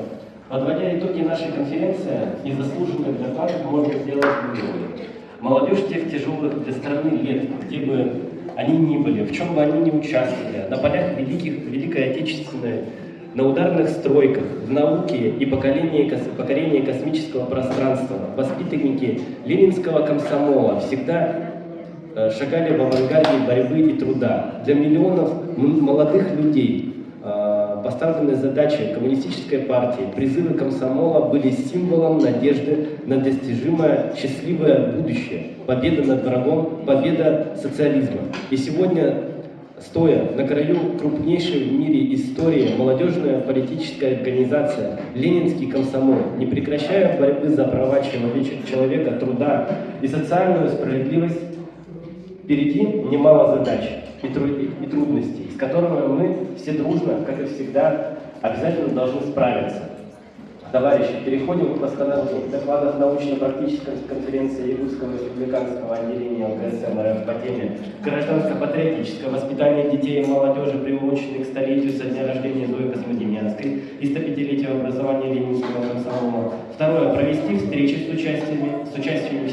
Подводя итоги нашей конференции, незаслуженных докладов можно сделать выводы. Молодежь тех тяжелых для страны лет, где бы они ни были, в чем бы они ни участвовали, на полях Великой Отечественной, на ударных стройках, в науке и покорении космического пространства, воспитанники ленинского комсомола всегда шагали в авангарде борьбы и труда. Для миллионов молодых людей поставленные задачи коммунистической партии, призывы комсомола были символом надежды на достижимое счастливое будущее, победа над врагом, победа социализма. И сегодня, стоя на краю крупнейшей в мире истории, молодежная политическая организация «Ленинский комсомол», не прекращая борьбы за права человека, труда и социальную справедливость, впереди немало задач и трудностей, с которыми мы все дружно, как и всегда, обязательно должны справиться. Товарищи, переходим к восстановлению докладов научно-практической конференции Якутского республиканского отделения ЛКСМ РФ по теме «Гражданско-патриотическое воспитание детей и молодежи, приуроченных к столетию со дня рождения Зои Космодемьянской и 105-летию образования Ленинского комсомола». Второе. Провести встречи с участием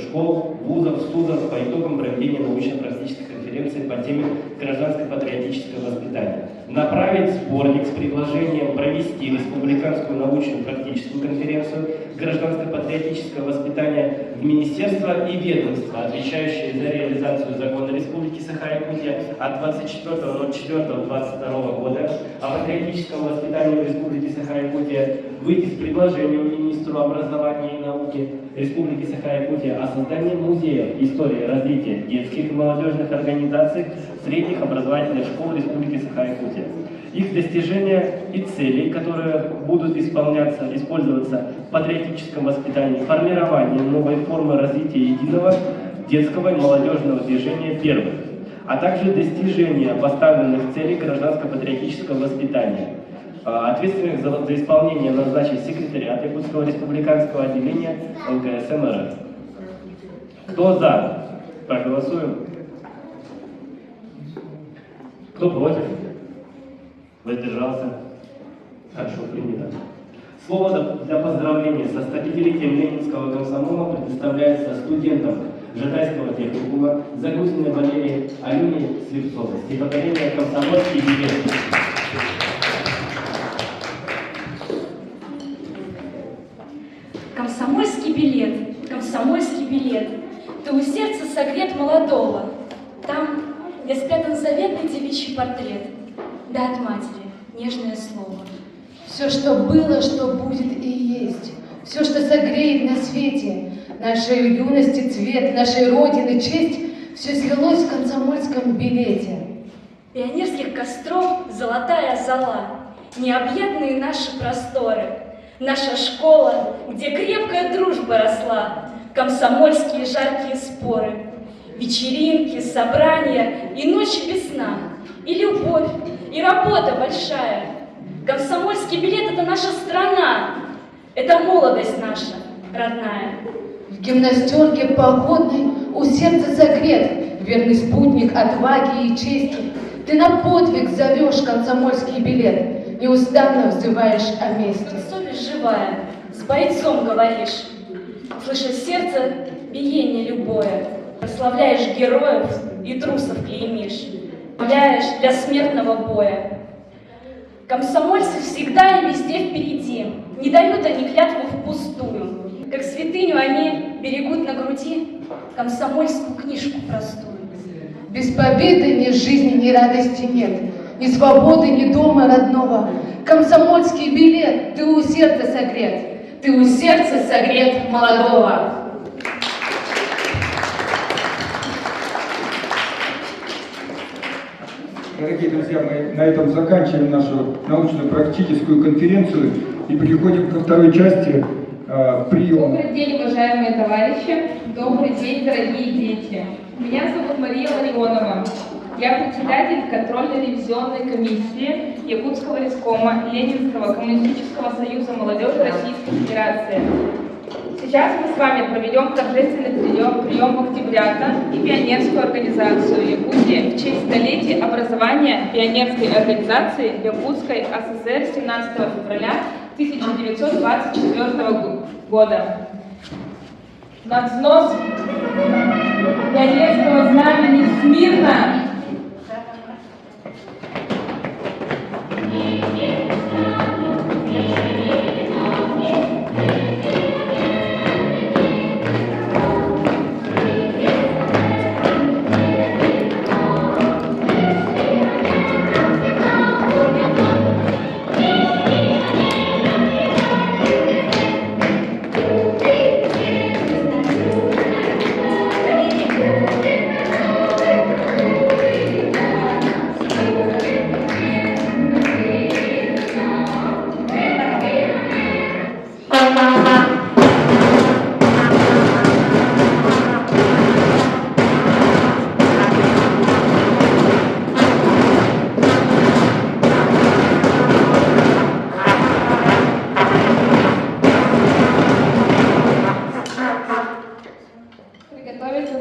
школ, вузов, СУЗов по итогам проведения научно-практической конференции по теме «Гражданско-патриотическое воспитание». Направить сборник с предложением провести республиканскую научно-практическую конференцию «Гражданско-патриотическое воспитание» в министерства и ведомства, отвечающие за реализацию закона Республики Саха-Якутия от 24.04.22 года о патриотическом воспитании в Республике Саха-Якутия, выйти с предложением министру образования и науки Республики Саха-Якутия о создании музея истории развития детских и молодежных организаций средних образовательных школ Республики Саха-Якутия. Их достижения и цели, которые будут использоваться в патриотическом воспитании, формировании новой формы развития единого детского и молодежного движения первых, а также достижения поставленных целей гражданско-патриотического воспитания. Ответственных за исполнение назначить секретариат Якутского республиканского отделения ЛКСМ РФ. Кто за? Проголосуем. Кто против? Воздержался? Хорошо, принято. Слово для поздравления со 105-летием Ленинского комсомола предоставляется студентам Житайского техникума Загрузиной Валерии Алюне Слепцовой. Стихотворение «Комсомольский билет». Комсомольский билет, ты у сердца согрет молодого. Там, где спрятан заветный девичий портрет, да от матери нежное слово. Все, что было, что будет и есть, все, что согреет на свете, нашей юности цвет, нашей Родины честь, все слилось в комсомольском билете. Пионерских костров золотая зола, необъятные наши просторы, наша школа, где крепкая дружба росла, комсомольские жаркие споры, вечеринки, собрания и ночи без сна, и любовь, и работа большая. Комсомольский билет — это наша страна, это молодость наша родная. В гимнастерке погодной у сердца согрет верный спутник отваги и чести. Ты на подвиг зовешь комсомольский билет, неустанно взываешь о мести. Совесть живая, с бойцом говоришь, слыша сердце биение любое, прославляешь героев и трусов клеймишь, являешь для смертного боя. Комсомольцы всегда и везде впереди, не дают они клятву впустую, как святыню они берегут на груди комсомольскую книжку простую. Без победы ни жизни, ни радости нет, ни свободы, ни дома родного. Комсомольский билет, ты у сердца согрет, ты у сердца согрет молодого. Дорогие друзья, мы на этом заканчиваем нашу научно-практическую конференцию и переходим ко второй части приема. Добрый день, уважаемые товарищи! Добрый день, дорогие дети! Меня зовут Мария Ларионова. Я председатель контрольно-ревизионной комиссии Якутского рискома Ленинского коммунистического союза молодежи Российской Федерации. Сейчас мы с вами проведем торжественный прием в Октябрята и пионерскую организацию Якутии в честь столетия образования пионерской организации Якутской АССР 17 февраля 1924 года. На взнос пионерского знамени смирно!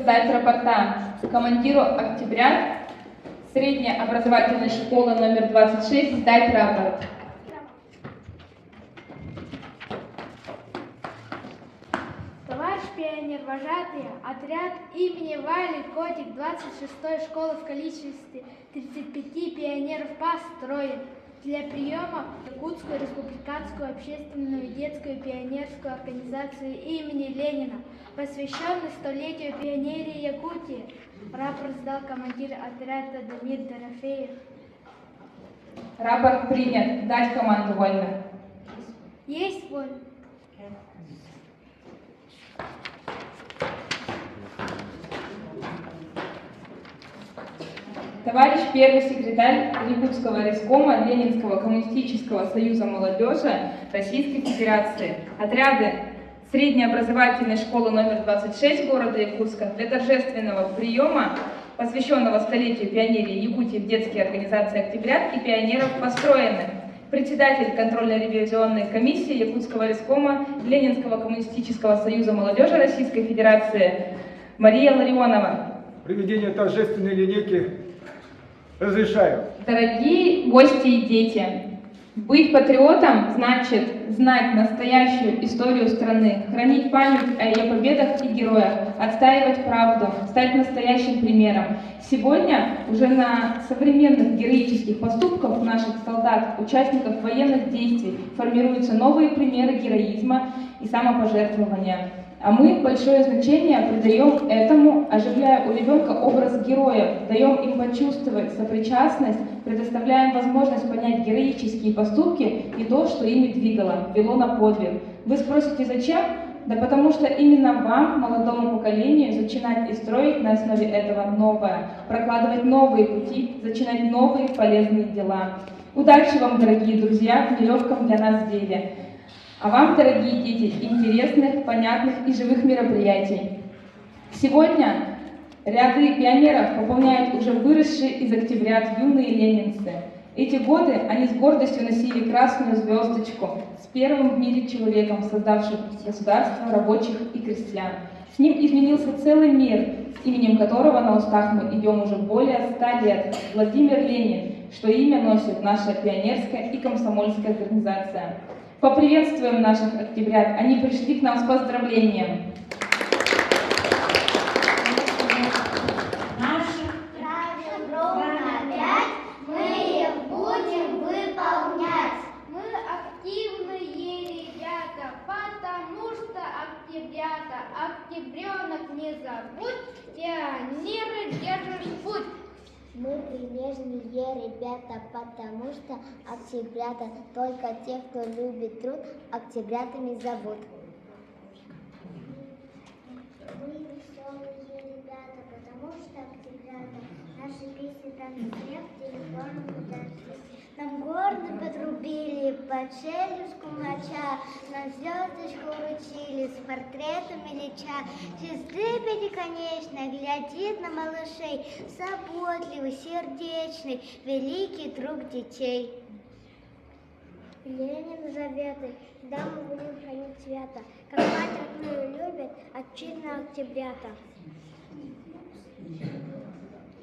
Сдать рапорта командиру Октябрят средней образовательной школы номер 26 сдать рапорт. Товарищ пионер-вожатый, отряд имени Вали Котик 26-й школы в количестве 35 пионеров построен для приема в Якутскую республиканскую общественную детскую пионерскую организацию имени Ленина, посвященный столетию пионерии Якутии. Рапорт сдал командир отряда Дамир Дорофеев. Рапорт принят. Дать команду вольно. Есть воля. Товарищ первый секретарь Якутского райкома Ленинского коммунистического союза молодежи Российской Федерации. Отряды среднеобразовательной школы номер 26 города Якутска для торжественного приема, посвященного столетию пионерии Якутии в детские организации «Октябрят» и пионеров построены. Председатель контрольно-ревизионной комиссии Якутского райкома Ленинского коммунистического союза молодежи Российской Федерации Мария Ларионова. Проведение торжественной линейки разрешаю. Дорогие гости и дети, быть патриотом значит знать настоящую историю страны, хранить память о ее победах и героях, отстаивать правду, стать настоящим примером. Сегодня уже на современных героических поступках наших солдат, участников военных действий формируются новые примеры героизма и самопожертвования. А мы большое значение придаем этому, оживляя у ребенка образ героев, даем им почувствовать сопричастность, предоставляем возможность понять героические поступки и то, что ими двигало, вело на подвиг. Вы спросите, зачем? Да потому что именно вам, молодому поколению, начинать и строить на основе этого новое, прокладывать новые пути, начинать новые полезные дела. Удачи вам, дорогие друзья, в нелегком для нас деле. А вам, дорогие дети, интересных, понятных и живых мероприятий. Сегодня ряды пионеров пополняют уже выросшие из Октябрят юные ленинцы. Эти годы они с гордостью носили красную звездочку с первым в мире человеком, создавшим государство рабочих и крестьян. С ним изменился целый мир, с именем которого на устах мы идем уже более 100 лет. Владимир Ленин, что имя носит наша пионерская и комсомольская организация. Поприветствуем наших октябрят. Они пришли к нам с поздравлением. Наши правила опять мы их будем выполнять. Мы активные ребята, потому что октябренок не забудь, пионеры держишь путь. Мы прилежные ребята, потому что октябрята только те, кто любит труд, октябрятами зовут. Мы веселые ребята, потому что октябрята наши песни там снег, телефоном подошли. Нам гордо потрубили, под шелюшку моча, нам звездочку вручили, с портретами леча. Сестры пятиконечной глядит на малышей, заботливый, сердечный, великий друг детей. Ленин заветы, да мы будем хранить свято, как мать родную любят, отчизна октябрята.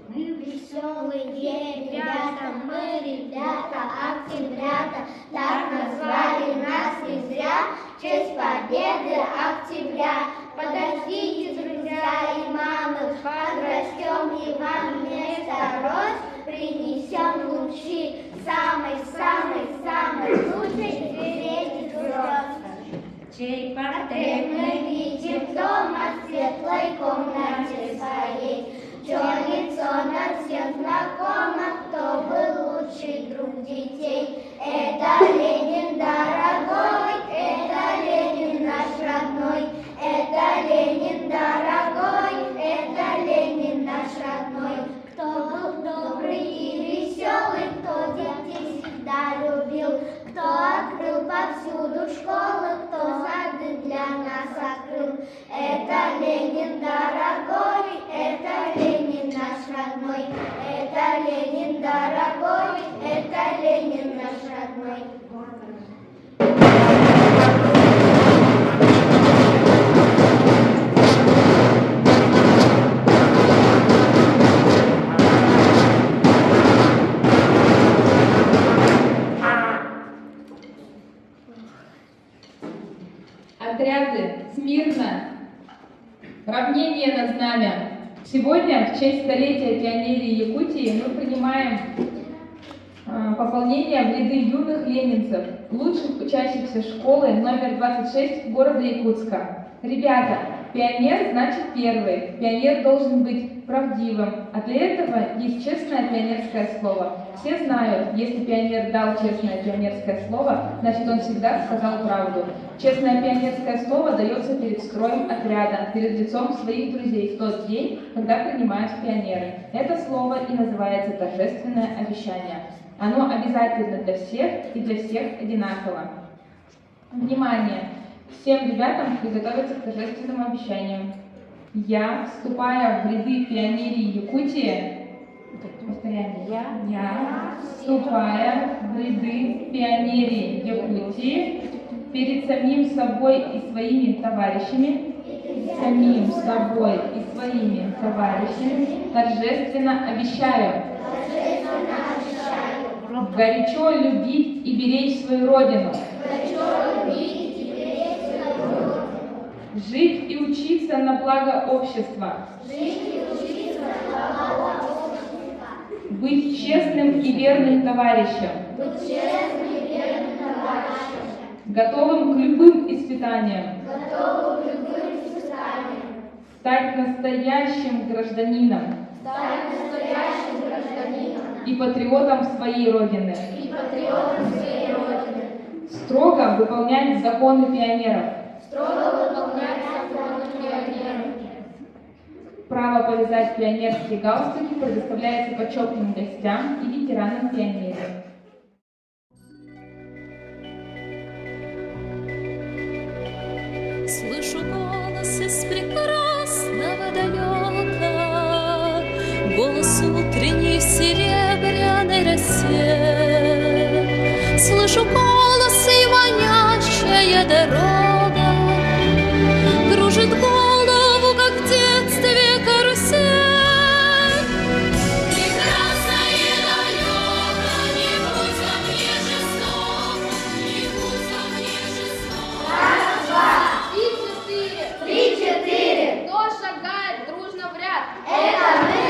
Мы веселые ребята, мы ребята, октябрята, так назвали нас не зря, в честь победы октября. Подождите, друзья и мамы, подрастем и вам вместо роз принесем лучи самой-самой-самой лучшей среди звезд. Чей портрет мы видим дома в светлой комнате своей, чье лицо нам всем знакомо, кто был лучший друг детей. Это Ленин дорогой, это Ленин наш родной, это Ленин дорогой, это Ленин наш родной. Кто был добрый и веселый, кто детей всегда любил, кто открыл повсюду школы, кто сады для нас открыл. Это Ленин дорогой, это Ленин наш родной, это Ленин дорогой, это Ленин наш родной. Отряды, смирно! Равнение на знамя! Сегодня, в честь столетия пионерии Якутии, мы принимаем пополнение в ряды юных ленинцев, лучших учащихся школы номер 26 города Якутска. Ребята, пионер значит первый. Пионер должен быть правдивым, а для этого есть честное пионерское слово. Все знают, если пионер дал честное пионерское слово, значит он всегда сказал правду. Честное пионерское слово дается перед строем отряда, перед лицом своих друзей в тот день, когда принимают в пионеры. Это слово и называется торжественное обещание. Оно обязательно для всех и для всех одинаково. Внимание! Всем ребятам приготовиться к торжественному обещанию. Я, вступая в ряды пионерии Якутии, повторяем, я, вступая в ряды пионерии Якутии, перед самим собой и своими товарищами, торжественно обещаю горячо любить и беречь свою родину, жить и учиться на благо общества, быть честным и верным товарищем, готовым к любым испытаниям, стать настоящим гражданином и патриотом своей Родины, строго выполнять законы пионеров, право повязать пионерские галстуки предоставляется почетным гостям и ветеранам пионерии. Слышу голос из прекрасного далека, голос утренней в серебряной росе. Слышу голос и манящая дорога кружит голову, как в детстве карусель. Прекрасное далеко, не будь ко мне жесток, не будь ко мне жесток. Раз, два, три, четыре. Кто шагает дружно в ряд? Это мы,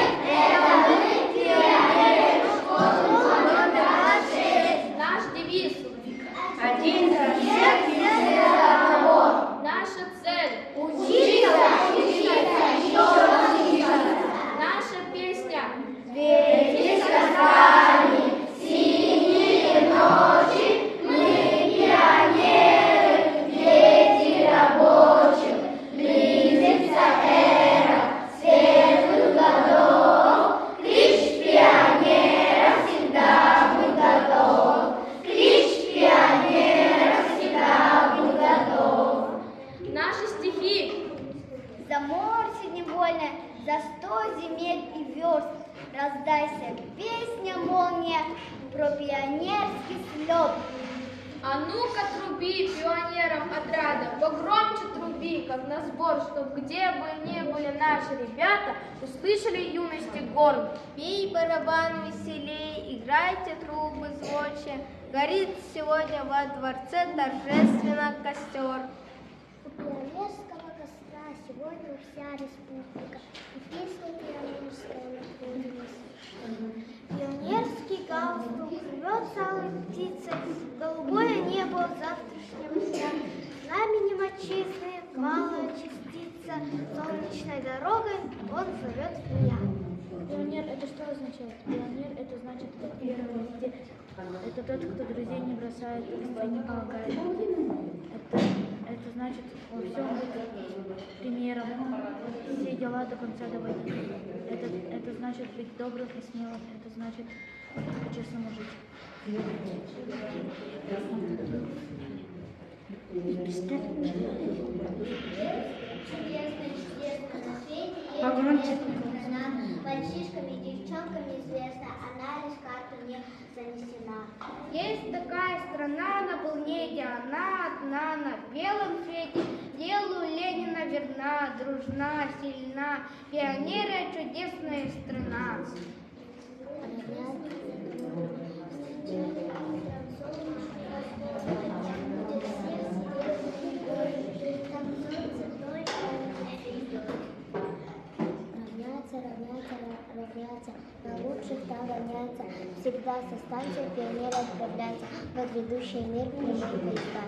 пионеры школы номер 26. Наш девиз. Один за всех, все за одного. Наша цель. Учиться, еще раз учиться. Наша песня. Свети сказали, синие ночи, мы пионеры, дети рабочих. Близится эра светлых годов, клич пионеров всегда будь готов. Клич пионеров всегда будь готов. Наши стихи. За море синевольное, за 100 земель и верст раздайся песня молния про пионерский слет. А ну-ка труби пионерам отряда, погромче труби, как на сбор, чтоб где бы ни были наши ребята, услышали юности горн. Бей барабан веселей, играйте трубы звонче, горит сегодня во дворце торжественно костер. У пионерского костра сегодня вся республика, и песня пионерская находилась. Пионерский галстук рвется алой птицей, голубое небо завтрашнего дня. Знаменем отчизны, малая частица, солнечной дорогой он зовет меня. Пионер — это что означает? Пионер — это значит первый везде. Это тот, кто друзей не бросает, кто не помогает. Это значит во всем быть примером, все дела до конца доводить. Это значит быть добрым и смелым. Это значит по-честному жить. Погромче. Мальчишками и девчонками известна, она лишь карту не занесена. Есть такая страна на планете, она одна на белом свете, делу Ленина верна, дружна, сильна, пионеры — чудесная страна. Равняться, на лучших там равняться, всегда со станции пионера отправляться в грядущий мир прямой поезда.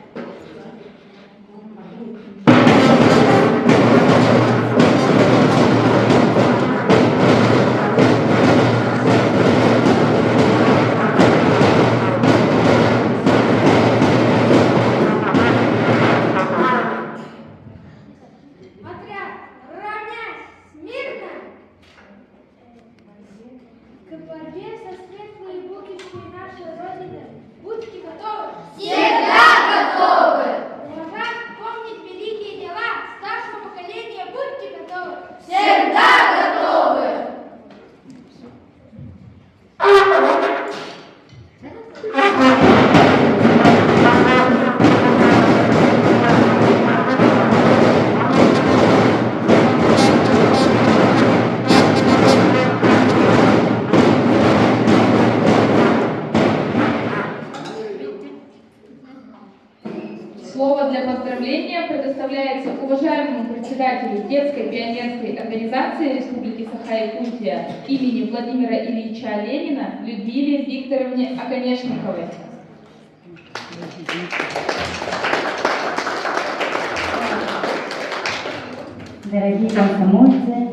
Отряд, равнясь, смирно! К борьбе со светлой будущей нашей Родины будьте готовы! Всегда готовы! Уважать, помнить великие дела старшего поколения будьте готовы! Всегда готовы! Слово для поздравления предоставляется уважаемому председателю детской пионерской организации Республики Саха-Якутия имени Владимира Ильича Ленина Людмиле Викторовне Оконешниковой. Дорогие комсомольцы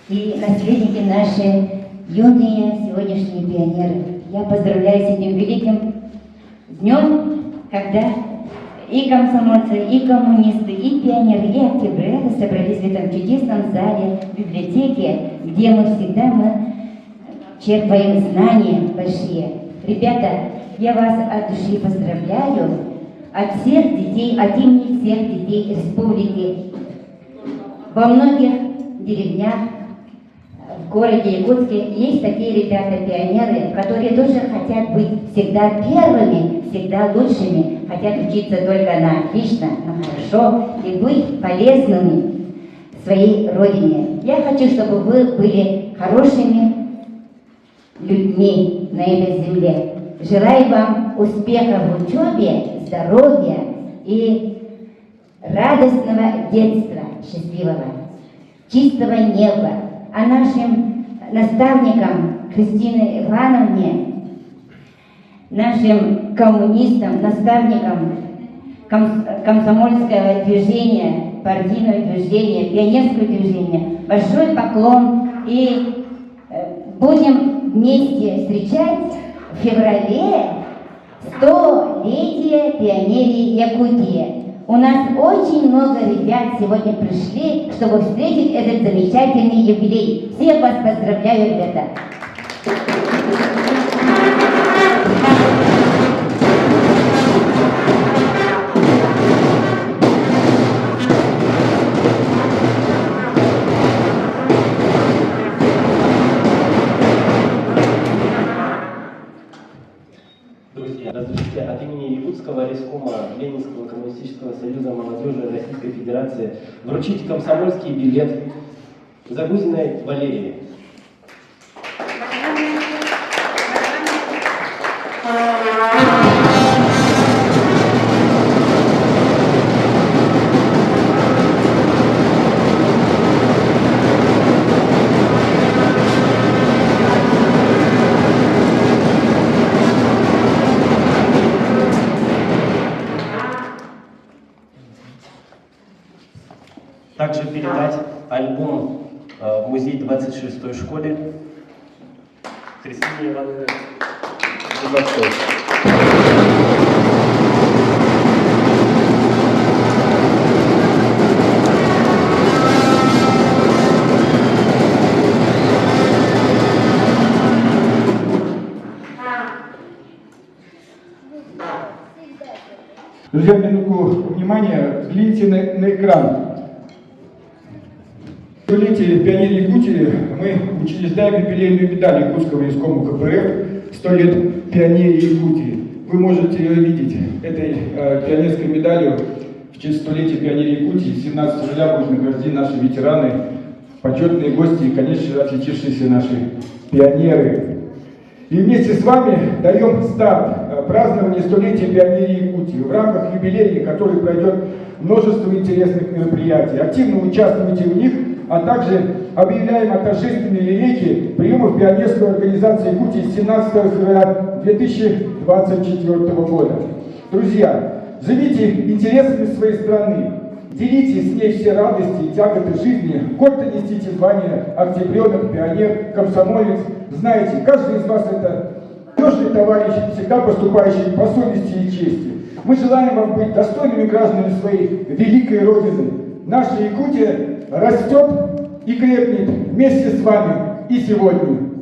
и наследники наши, юные сегодняшние пионеры, я поздравляю с этим великим днем, когда и комсомольцы, и коммунисты, и пионеры, и октябрята собрались в этом чудесном зале, библиотеке, где мы всегда черпаем знания большие. Ребята, я вас от души поздравляю, от всех детей, от имени всех детей республики. Во многих деревнях в городе Якутске есть такие ребята-пионеры, которые тоже хотят быть всегда первыми, всегда лучшими, хотят учиться только на отлично, на хорошо и быть полезными своей родине. Я хочу, чтобы вы были хорошими людьми на этой земле. Желаю вам успеха в учебе, здоровья и радостного детства, счастливого, чистого неба. А нашим наставникам Кристине Ивановне, нашим коммунистам, наставникам комсомольского движения, партийного движения, пионерского движения, большой поклон. И будем вместе встречать в феврале 100-летие пионерии Якутии. У нас очень много ребят сегодня пришли, чтобы встретить этот замечательный юбилей. Всех вас поздравляю, ребята! Друзья, разрешите от имени Якутского райкома Ленинского коммунистического союза молодежи Российской Федерации вручить комсомольский билет Загузиной Валерии. Также передать альбом в музей 26-й школе Кристине Ивановне Зубовской. Друзья, минутку внимания, взгляните на экран. В столетие пионерии Якутии мы учреждаем юбилейную медаль Якутского райкома КПРФ «100 лет пионерии Якутии». Вы можете ее видеть. Этой пионерской медалью в честь столетия пионерии Якутии 17 февраля будут награждены наши ветераны, почетные гости и, конечно, отличившиеся наши пионеры. И вместе с вами даем старт празднованию столетия пионерии Якутии. В рамках юбилея, который пройдет множество интересных мероприятий. Активно участвуйте в них, а также объявляем о торжественной линейке приемов пионерской организации Якутии 17 февраля 2024 года. Друзья, живите интересами своей страны, делитесь с ней все радости и тяготы жизни, гордо несите звание октябренок, пионер, комсомолец. Знаете, каждый из вас это надежный товарищ, всегда поступающий по совести и чести. Мы желаем вам быть достойными гражданами своей великой Родины. Наша Якутия растет и крепнет вместе с вами и сегодня.